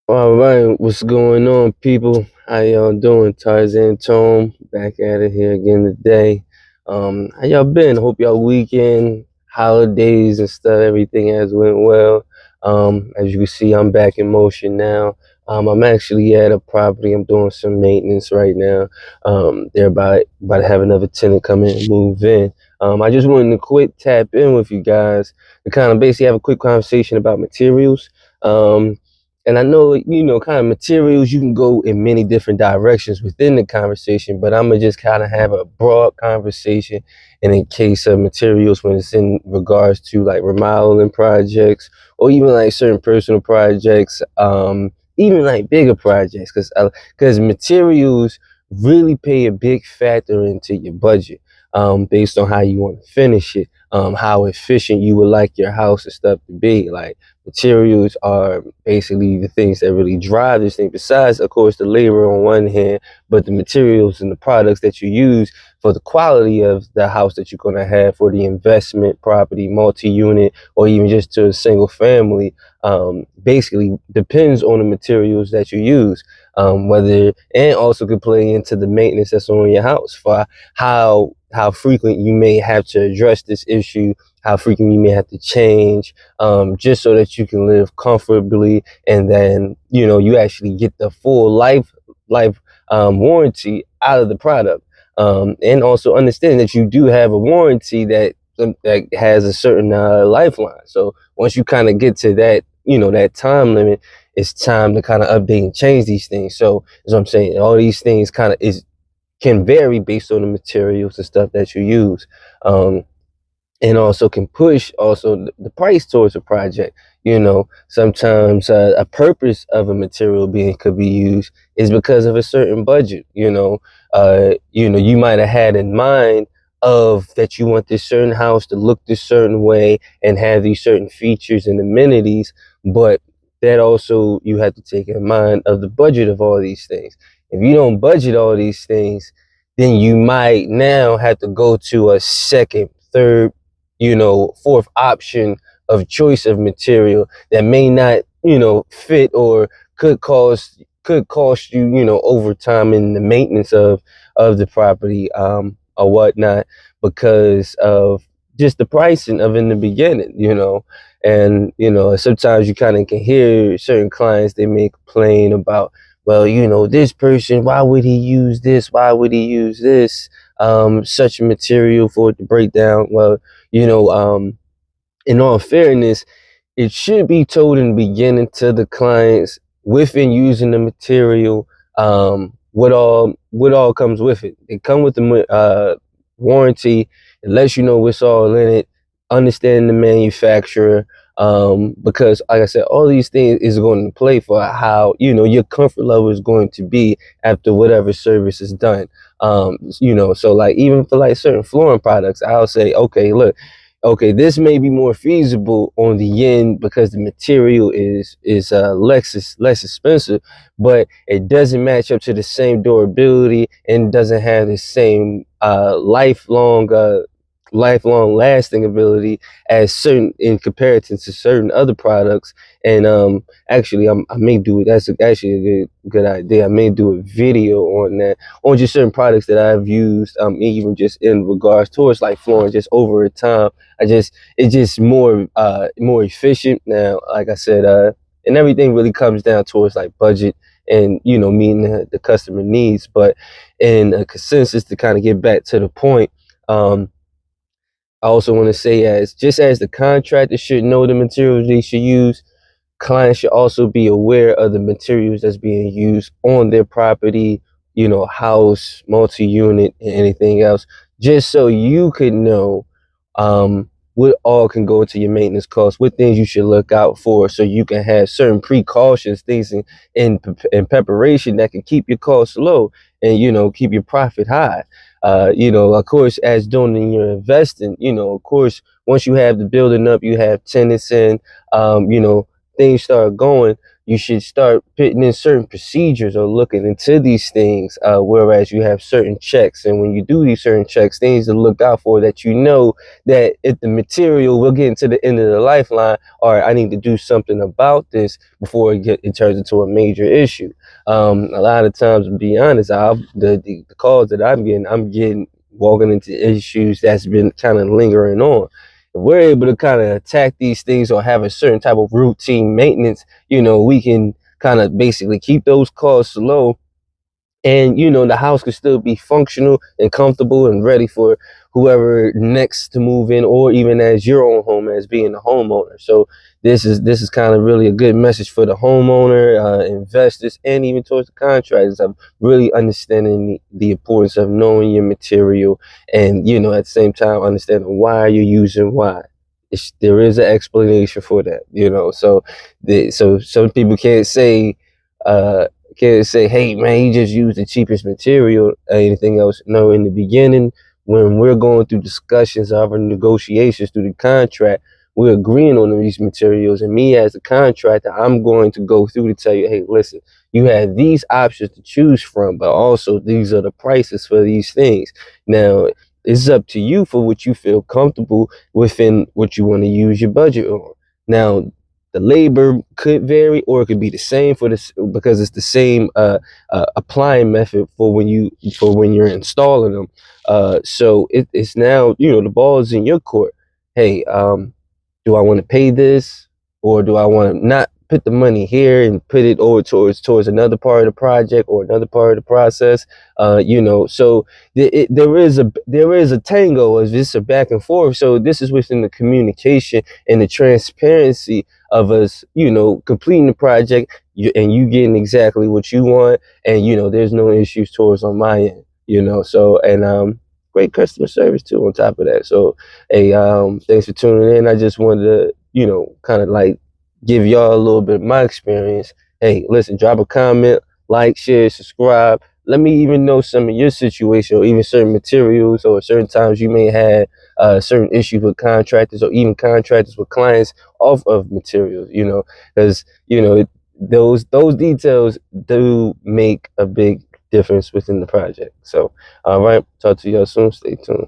All right, what's going on, people? How y'all doing? Tarzan Tone back at it here again today. How y'all been? Hope y'all weekend, holidays and stuff, everything has went well. As you can see, I'm back in motion now. I'm actually at a property. I'm doing some maintenance right now. They're about to have another tenant come in and move in. I just wanted to quick tap in with you guys to kind of basically have a quick conversation about materials. And I know, kind of materials, you can go in many different directions within the conversation, but I'm going to just kind of have a broad conversation. And in case of materials, when it's in regards to like remodeling projects or even like certain personal projects, even like bigger projects, because materials really play a big factor into your budget, based on how you want to finish it, how efficient you would like your house and stuff to be. Like, materials are basically the things that really drive this thing, besides of course the labor on one hand, but the materials and the products that you use for the quality of the house that you're going to have, for the investment property, multi-unit, or even just to a single family, basically depends on the materials that you use, whether, and also could play into the maintenance that's on your house, for how frequent you may have to address this issue, how frequent you may have to change, just so that you can live comfortably, and then you actually get the full life warranty out of the product, and also understand that you do have a warranty that has a certain lifeline. So once you kind of get to that, that time limit, it's time to kind of update and change these things. So as I'm saying, all these things kind of is can vary based on the materials and stuff that you use. And also can push also the price towards a project. Sometimes a purpose of a material being could be used is because of a certain budget. You might have had in mind of that you want this certain house to look this certain way and have these certain features and amenities, but that also you have to take in mind of the budget of all these things. If you don't budget all these things, then you might now have to go to a second, third, fourth option of choice of material that may not, fit, or could cost you, overtime in the maintenance of the property, or whatnot, because of just the pricing of in the beginning. And sometimes you kind of can hear certain clients, they may complain about, well, this person, why would he use this, why would he use this, such a material for it to break down. Well, in all fairness, it should be told in the beginning to the clients within using the material, what all comes with it. It come with the warranty. It lets you know what's all in it. Understand the manufacturer, because like I said, all these things is going to play for how your comfort level is going to be after whatever service is done. So like even for like certain flooring products, I'll say, okay, look, okay, this may be more feasible on the end because the material is less expensive, but it doesn't match up to the same durability and doesn't have the same lifelong lasting ability as certain, in comparison to certain other products. And actually, I may do it. That's actually a good idea. I may do a video on that, on just certain products that I've used, even just in regards towards like flooring, just over a time. It's just more efficient now, like I said, and everything really comes down towards like budget and meeting the customer needs. But in a consensus, to kind of get back to the point, I also want to say, as the contractor should know the materials they should use, clients should also be aware of the materials that's being used on their property, house, multi-unit, and anything else, just so you could know what all can go into your maintenance costs, what things you should look out for, so you can have certain precautions, things in preparation that can keep your costs low and keep your profit high. Of course, as doing in your investing, of course, once you have the building up, you have tenants in, things start going. you should start putting in certain procedures or looking into these things, whereas you have certain checks. And when you do these certain checks, things to look out for that, you know, that if the material will get into the end of the lifeline, all right, I need to do something about this before it turns into a major issue. A lot of times, to be honest, the calls that I'm getting walking into issues that's been kind of lingering on. If we're able to kind of attack these things or have a certain type of routine maintenance, you know, we can kind of basically keep those costs low, and you know the house could still be functional and comfortable and ready for whoever next to move in, or even as your own home as being a homeowner. So this is kind of really a good message for the homeowner, investors, and even towards the contractors of really understanding the importance of knowing your material, and you know at the same time understanding why you're using why. There is an explanation for that, you know. So so some people uh can't say, hey man, you just use the cheapest material or anything else. No, in the beginning, when we're going through discussions of our negotiations through the contract, we're agreeing on these materials. And me as a contractor, I'm going to go through to tell you, hey, listen, you have these options to choose from, but also these are the prices for these things. Now, it's up to you for what you feel comfortable within what you want to use your budget on. Now, the labor could vary, or it could be the same for this because it's the same applying method for when you're installing them. So it's now, you know, the ball is in your court. Hey, do I want to pay this, or do I want to not put the money here and put it over towards another part of the project or another part of the process? You know, so there is a tango, as this a back and forth. So this is within the communication and the transparency of us, you know, completing the project, and you getting exactly what you want, and you know, there's no issues towards on my end, you know. So and great customer service too on top of that. So hey, thanks for tuning in. I just wanted to, you know, kind of like give y'all a little bit of my experience. Hey, listen, drop a comment, like, share, subscribe. Let me even know some of your situation, or even certain materials, or certain times you may have certain issues with contractors, or even contractors with clients off of materials. You know, because you know those details do make a big difference within the project. So, all right, talk to y'all soon. Stay tuned.